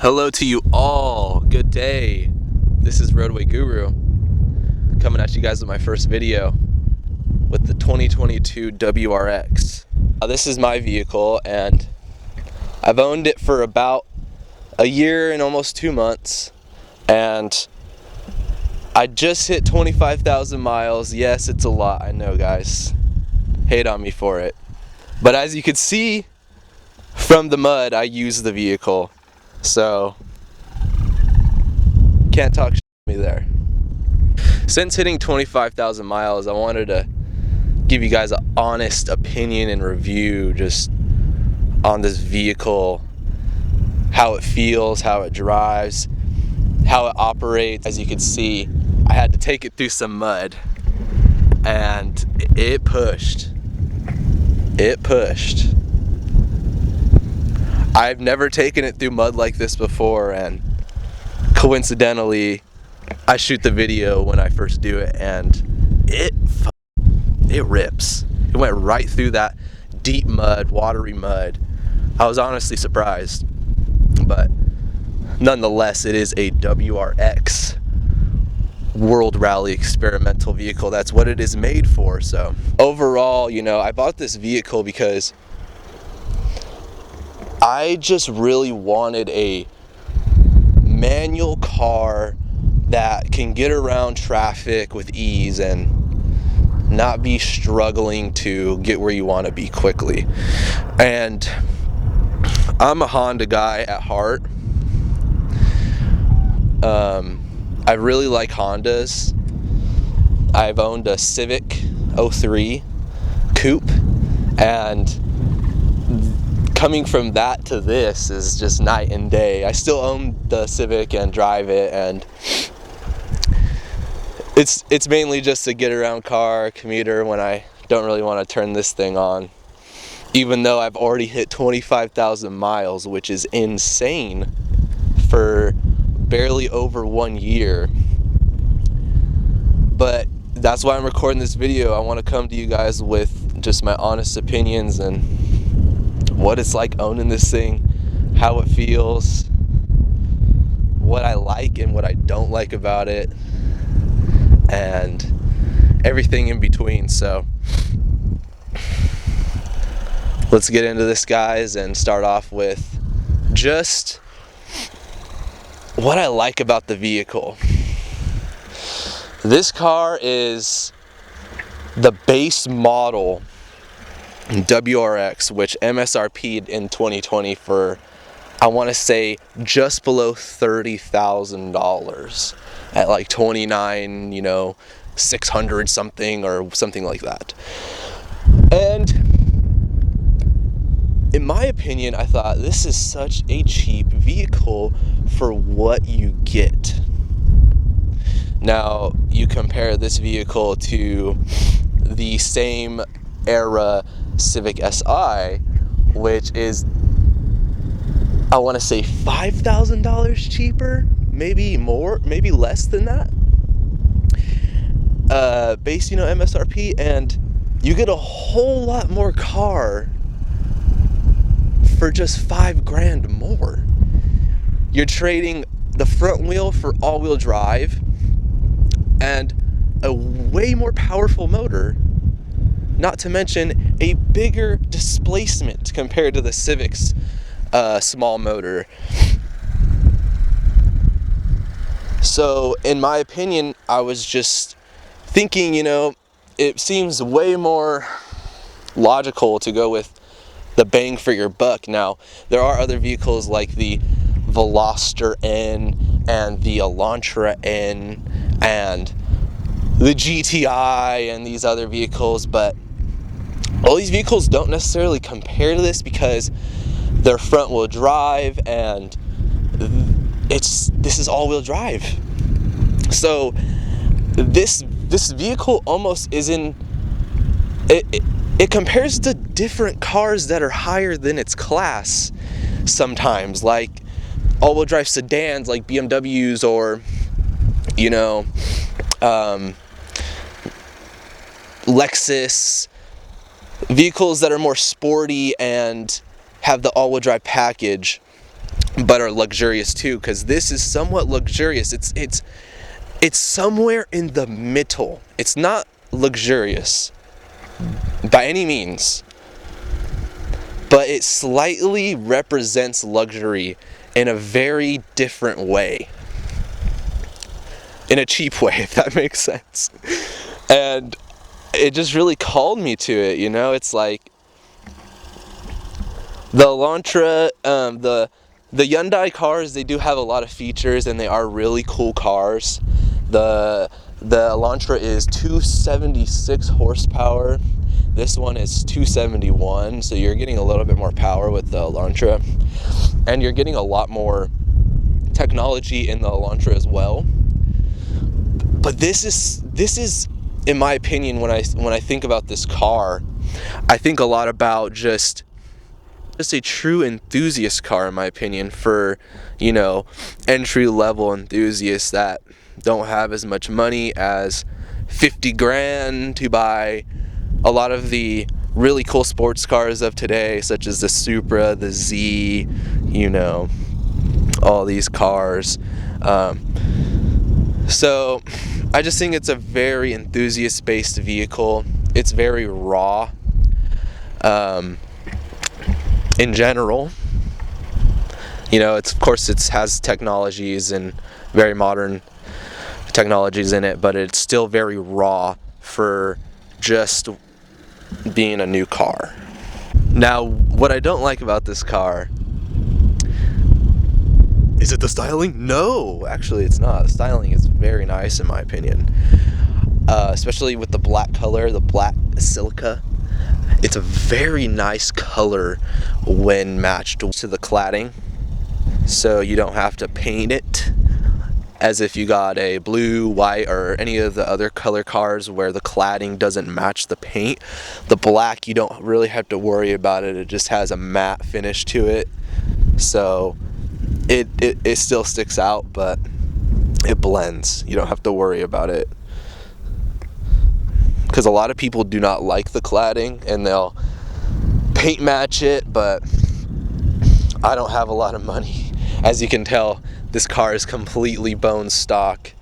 Hello to you all. Good day. This is Roadway Guru coming at you guys with my first video with the 2022 WRX. This is my vehicle and I've owned it for about a year and almost 2 months, and I just hit 25,000 miles. Yes, it's a lot, I know, guys. Hate on me for it. But as you can see from the mud, I use the vehicle. So, can't talk shit to me there. Since hitting 25,000 miles, I wanted to give you guys an honest opinion and review just on this vehicle, how it feels, how it drives, how it operates. As you can see, I had to take it through some mud, and it pushed. It pushed. I've never taken it through mud like this before, and coincidentally, I shoot the video when I first do it, and it rips. It went right through that deep mud, watery mud. I was honestly surprised, but nonetheless, it is a WRX World Rally experimental vehicle. That's what it is made for. So overall, you know, I bought this vehicle because I just really wanted a manual car that can get around traffic with ease and not be struggling to get where you want to be quickly. And I'm a Honda guy at heart. I really like Hondas. I've owned a Civic 03 coupe, and coming from that to this is just night and day. I still own the Civic and drive it, and it's mainly just a get around car, commuter, when I don't really want to turn this thing on, even though I've already hit 25,000 miles, which is insane for barely over 1 year. But that's why I'm recording this video. I want to come to you guys with just my honest opinions and what it's like owning this thing, how it feels, what I like and what I don't like about it, and everything in between. So let's get into this, guys, and start off with just what I like about the vehicle. This car is the base model WRX, which MSRP'd in 2020 for, I want to say, just below $30,000 at like 29, you know, 600 something or something like that. And in my opinion, I thought this is such a cheap vehicle for what you get. Now, you compare this vehicle to the same era Civic Si, which is, I want to say, $5,000 cheaper, maybe more, maybe less than that, base, you know, MSRP, and you get a whole lot more car for just $5,000 more. You're trading the front wheel for all-wheel drive and a way more powerful motor, not to mention a bigger displacement compared to the Civic's small motor. So in my opinion, I was just thinking, you know, it seems way more logical to go with the bang for your buck. Now, there are other vehicles like the Veloster N and the Elantra N and the GTI and these other vehicles, but all these vehicles don't necessarily compare to this because they're front wheel drive and this is all wheel drive. So this vehicle almost isn't, it compares to different cars that are higher than its class sometimes, like all-wheel drive sedans like BMWs, or, you know, Lexus, vehicles that are more sporty and have the all-wheel drive package. but are luxurious too, because this is somewhat luxurious. It's somewhere in the middle. It's not luxurious by any means, but it slightly represents luxury in a very different way. In a cheap way, if that makes sense. And it just really called me to it, you know? It's like the Elantra, the Hyundai cars, they do have a lot of features and they are really cool cars. The Elantra is 276 horsepower. This one is 271, so you're getting a little bit more power with the Elantra. And you're getting a lot more technology in the Elantra as well. But this is, in my opinion, when I think about this car, I think a lot about just a true enthusiast car, in my opinion, for, you know, entry-level enthusiasts that don't have as much money as 50 grand to buy a lot of the really cool sports cars of today, such as the Supra, the Z, you know, all these cars. So I just think it's a very enthusiast-based vehicle. It's very raw in general. You know, of course it has technologies and very modern technologies in it, but it's still very raw for just being a new car. Now, what I don't like about this car, is it the styling? No, actually it's not. The styling is very nice in my opinion. Especially with the black color, the black silica. It's a very nice color when matched to the cladding. So you don't have to paint it as if you got a blue, white, or any of the other color cars where the cladding doesn't match the paint. The black, you don't really have to worry about it. It just has a matte finish to it. So it still sticks out, but it blends. You don't have to worry about it. Because a lot of people do not like the cladding and they'll paint match it, but I don't have a lot of money. As you can tell, this car is completely bone stock.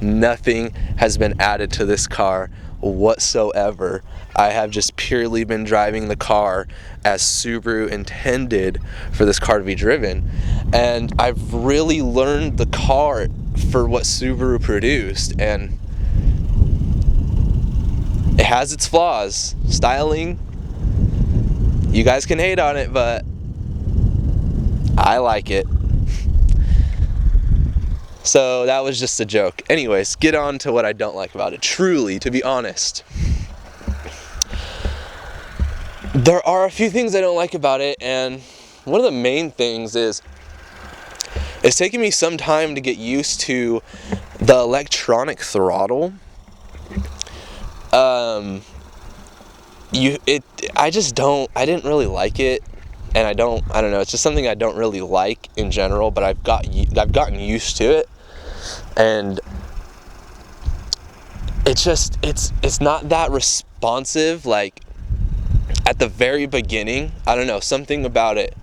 Nothing has been added to this car whatsoever. I have just purely been driving the car as Subaru intended for this car to be driven. And I've really learned the car for what Subaru produced, and it has its flaws. Styling, you guys can hate on it, but I like it. So that was just a joke. Anyways, get on to what I don't like about it. Truly, to be honest, there are a few things I don't like about it, and one of the main things is it's taken me some time to get used to the electronic throttle. I didn't really like it, and I don't know, it's just something I don't really like in general, but I've gotten used to it, and it's not that responsive like at the very beginning. I don't know, something about it.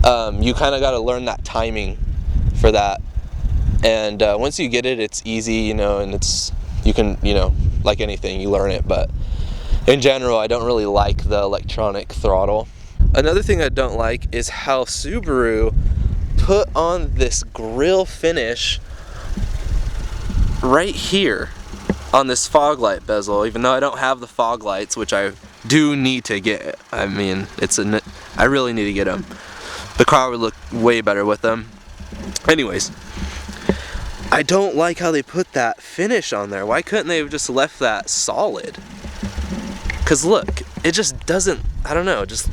You kind of got to learn that timing for that, and once you get it, it's easy, you know, and you can, you know, like anything, you learn it. But in general, I don't really like the electronic throttle. Another thing I don't like is how Subaru put on this grille finish right here on this fog light bezel, even though I don't have the fog lights, which I do need to get. I mean, I really need to get them. The car would look way better with them. Anyways, I don't like how they put that finish on there. Why couldn't they have just left that solid? Because look, it just doesn't, I don't know, just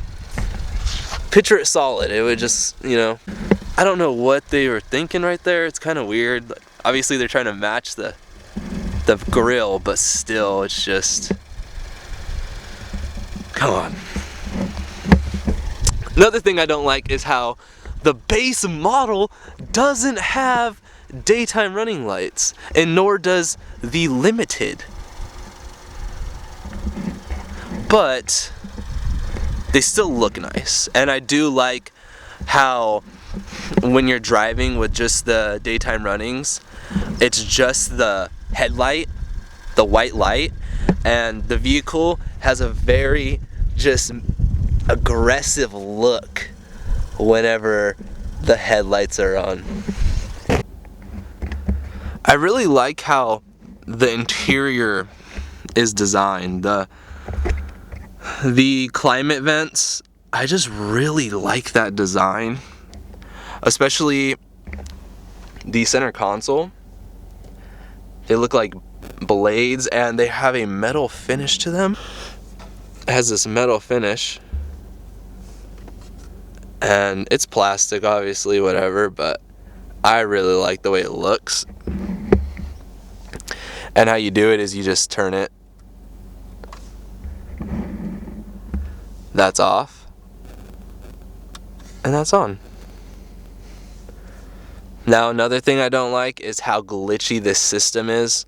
picture it solid. It would just, you know, I don't know what they were thinking right there. It's kind of weird. Obviously they're trying to match the grill, but still, it's just, come on. Another thing I don't like is how the base model doesn't have daytime running lights, and nor does the Limited. But they still look nice, and I do like how when you're driving with just the daytime runnings, it's just the headlight, the white light, and the vehicle has a very just aggressive look whenever the headlights are on. I really like how the interior is designed. The climate vents, I just really like that design, especially the center console. They look like blades and they have a metal finish to them. It has this metal finish and it's plastic, obviously, whatever, but I really like the way it looks. And how you do it is you just turn it. That's off. And that's on. Now another thing I don't like is how glitchy this system is.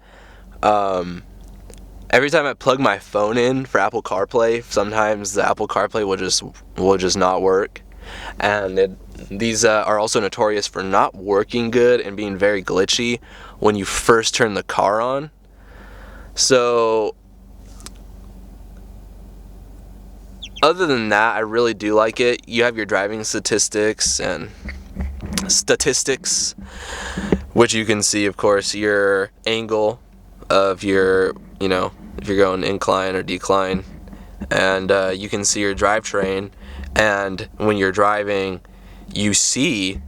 Every time I plug my phone in for Apple CarPlay, sometimes the Apple CarPlay will just not work. And these are also notorious for not working good and being very glitchy when you first turn the car on. So other than that, I really do like it. You have your driving statistics, which you can see, of course, your angle of your, if you're going incline or decline, and you can see your drivetrain. And when you're driving, you see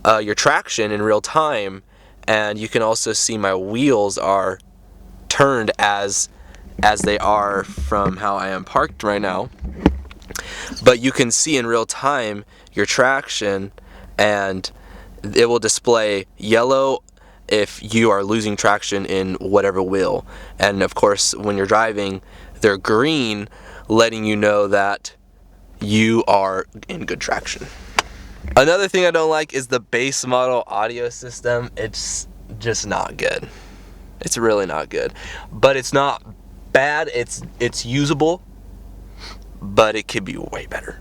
your traction in real time, and you can also see my wheels are turned as they are from how I am parked right now. But you can see in real time your traction, and it will display yellow if you are losing traction in whatever wheel. And of course, when you're driving, they're green, letting you know that you are in good traction. Another thing I don't like is the base model audio system. It's just not good. It's really not good. But it's not bad. It's usable, but it could be way better.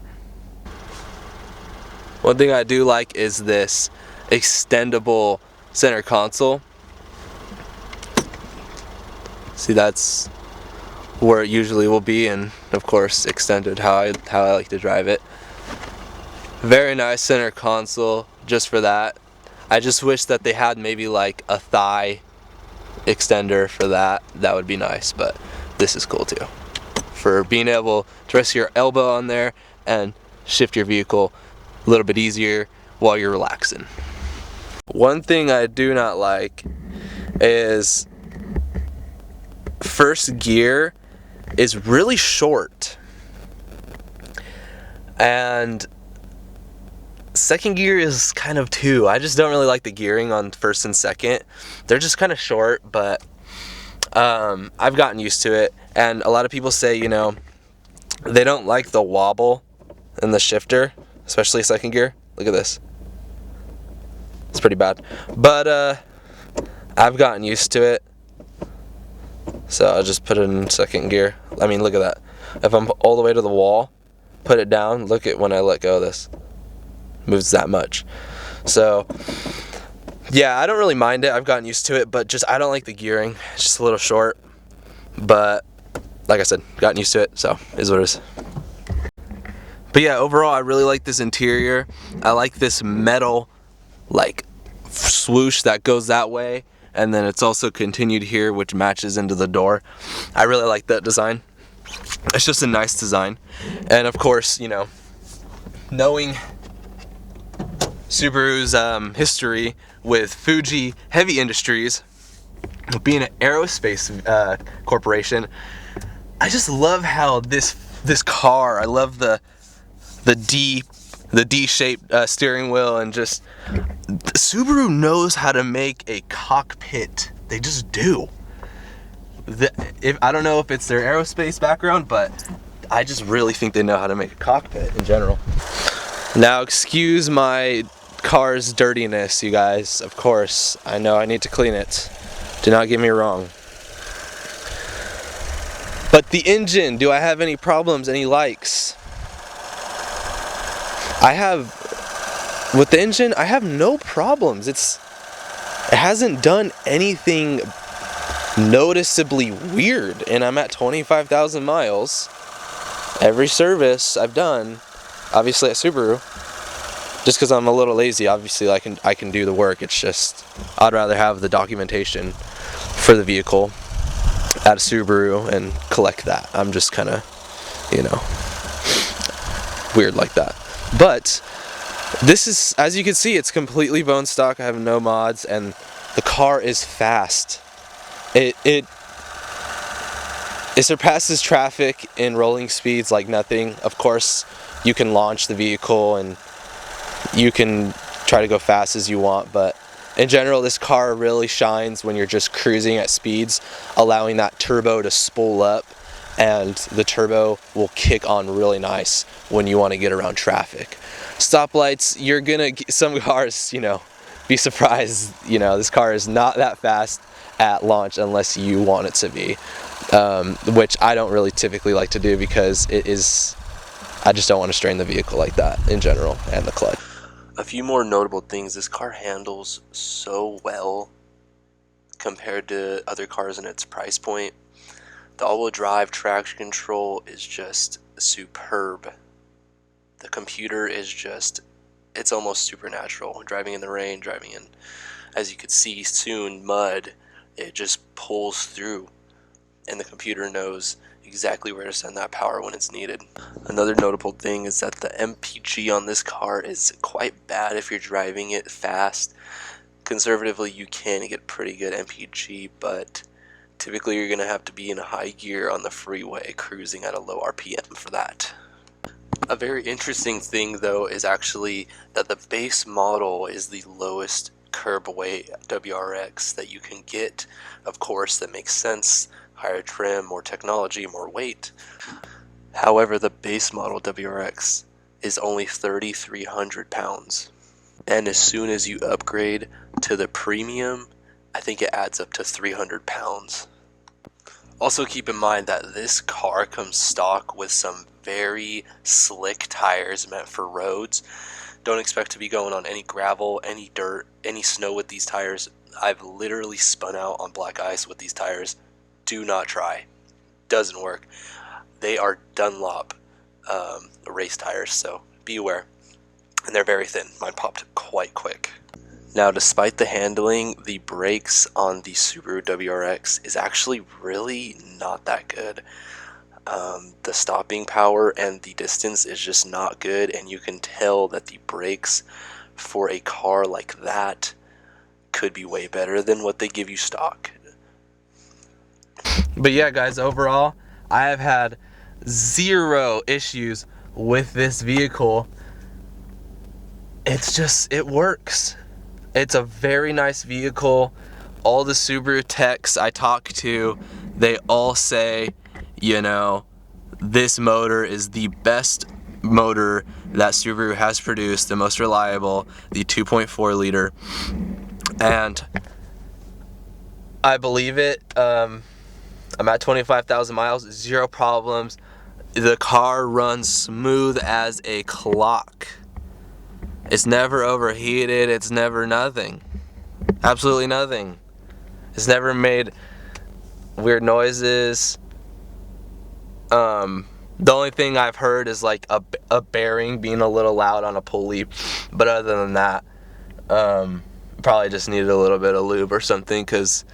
One thing I do like is this extendable center console. See, that's where it usually will be, and of course extended how I like to drive it. Very nice center console just for that. I just wish that they had maybe like a thigh extender for that. That would be nice, but this is cool too. For being able to rest your elbow on there and shift your vehicle a little bit easier while you're relaxing. One thing I do not like is first gear is really short, and second gear is kind of too. I just don't really like the gearing on first and second. They're just kind of short, but I've gotten used to it. And a lot of people say, they don't like the wobble in the shifter, especially second gear. Look at this. It's pretty bad. But I've gotten used to it. So I'll just put it in second gear. I mean, look at that. If I'm all the way to the wall, put it down, look at when I let go of this. Moves that much. So yeah, I don't really mind it. I've gotten used to it, but just I don't like the gearing. It's just a little short. But like I said, gotten used to it, so is what it is. But yeah, overall I really like this interior. I like this metal like swoosh that goes that way, and then it's also continued here, which matches into the door. I really like that design. It's just a nice design. And of course, knowing Subaru's history with Fuji Heavy Industries, being an aerospace corporation, I just love how this car, I love the D-shaped steering wheel, and just Subaru knows how to make a cockpit. They just do. I don't know if it's their aerospace background, but I just really think they know how to make a cockpit in general. Now, excuse my car's dirtiness, you guys. Of course, I know I need to clean it. Do not get me wrong. But the engine, do I have any problems, any likes? I have With the engine, I have no problems. It hasn't done anything noticeably weird, and I'm at 25,000 miles. Every service I've done, obviously at Subaru, just because I'm a little lazy, obviously I can do the work. It's just I'd rather have the documentation for the vehicle at Subaru and collect that. I'm just kind of, weird like that. But this is, as you can see, it's completely bone stock. I have no mods, and the car is fast. It surpasses traffic in rolling speeds like nothing. Of course, you can launch the vehicle and you can try to go fast as you want, but in general, this car really shines when you're just cruising at speeds, allowing that turbo to spool up, and the turbo will kick on really nice when you want to get around traffic. Stoplights, you're gonna, some cars, be surprised, this car is not that fast at launch unless you want it to be, which I don't really typically like to do because I just don't want to strain the vehicle like that in general, and the clutch. A few more notable things: this car handles so well compared to other cars in its price point. The all-wheel drive traction control is just superb. The computer is just, it's almost supernatural. Driving in the rain, driving in, as you could see soon, mud, it just pulls through, and the computer knows exactly where to send that power when it's needed. Another notable thing is that the MPG on this car is quite bad if you're driving it fast. Conservatively, you can get pretty good MPG, but typically you're going to have to be in a high gear on the freeway cruising at a low RPM for that. A very interesting thing though is actually that the base model is the lowest curb weight WRX that you can get. Of course, that makes sense. Higher trim, more technology, more weight. However, the base model WRX is only 3,300 pounds. And as soon as you upgrade to the premium, I think it adds up to 300 pounds. Also keep in mind that this car comes stock with some very slick tires meant for roads. Don't expect to be going on any gravel, any dirt, any snow with these tires. I've literally spun out on black ice with these tires. Do not try. Doesn't work. They are Dunlop race tires, so be aware. And they're very thin. Mine popped quite quick. Now, despite the handling, the brakes on the Subaru WRX is actually really not that good. The stopping power and the distance is just not good, and you can tell that the brakes for a car like that could be way better than what they give you stock. But yeah, guys, overall, I have had zero issues with this vehicle. It's just, it works. It's a very nice vehicle. All the Subaru techs I talk to, they all say, this motor is the best motor that Subaru has produced, the most reliable, the 2.4 liter. And I believe it. I'm at 25,000 miles, zero problems. The car runs smooth as a clock. It's never overheated, it's never nothing. Absolutely nothing. It's never made weird noises. The only thing I've heard is like a bearing being a little loud on a pulley, but other than that, probably just needed a little bit of lube or something, because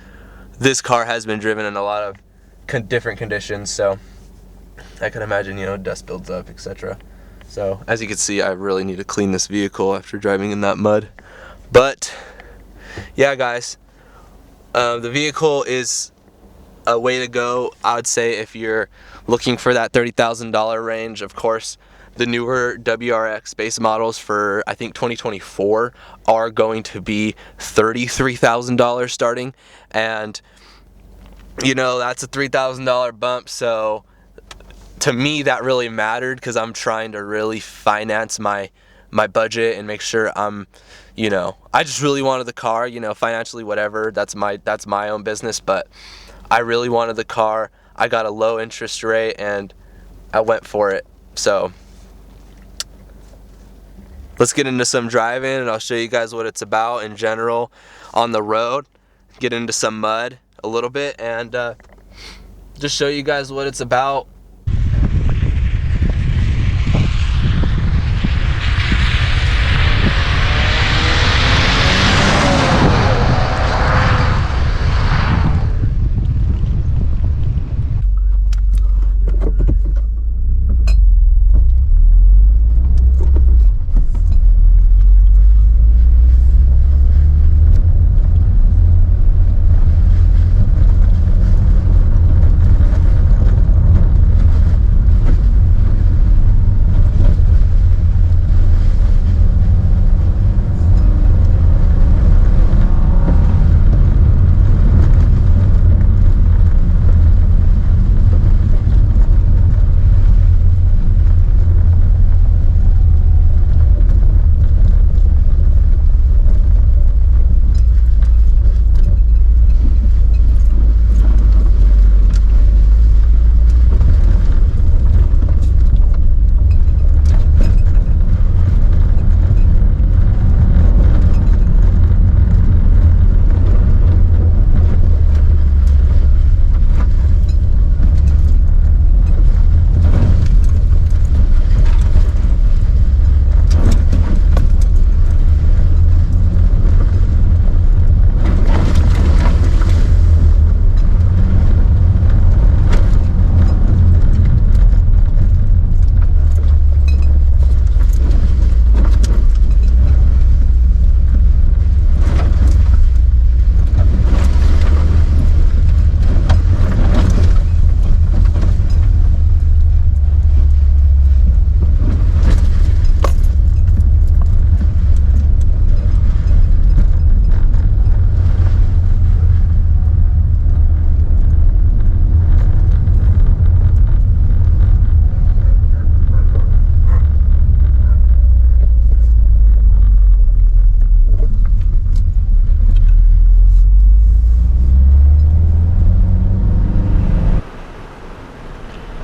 this car has been driven in a lot of different conditions, so I can imagine, dust builds up, etc. So as you can see, I really need to clean this vehicle after driving in that mud. But yeah, guys, the vehicle is a way to go. I would say if you're looking for that $30,000 range. Of course, the newer WRX base models for, I think, 2024 are going to be $33,000 starting, and that's a $3,000 bump. So to me, that really mattered, because I'm trying to really finance my budget and make sure I'm, I just really wanted the car, financially, whatever, that's my own business, but I really wanted the car. I got a low interest rate and I went for it. So let's get into some driving, and I'll show you guys what it's about in general on the road. Get into some mud a little bit, and just show you guys what it's about.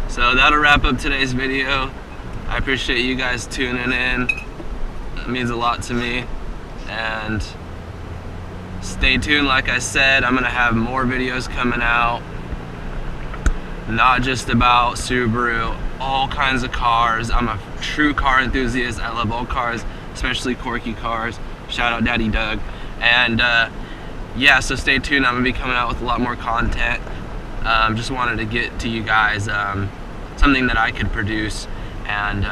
So that'll wrap up today's video. I appreciate you guys tuning in. It means a lot to me. And stay tuned, like I said, I'm gonna have more videos coming out. Not just about Subaru, all kinds of cars. I'm a true car enthusiast. I love all cars, especially quirky cars. Shout out Daddy Doug. And yeah, so stay tuned. I'm gonna be coming out with a lot more content. Just wanted to get to you guys something that I could produce, and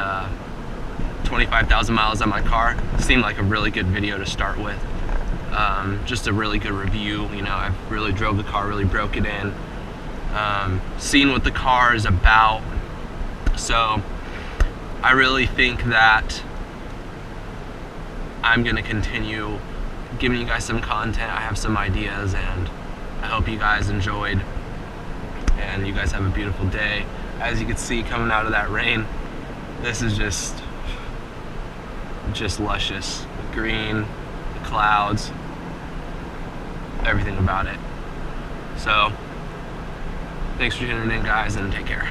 25,000 miles on my car seemed like a really good video to start with. Just a really good review. You know, I've really drove the car, really broke it in, seen what the car is about. So I really think that I'm gonna continue giving you guys some content. I have some ideas, and I hope you guys enjoyed, and you guys have a beautiful day. As you can see, coming out of that rain, this is just luscious. The green, the clouds, everything about it. So thanks for tuning in, guys, and take care.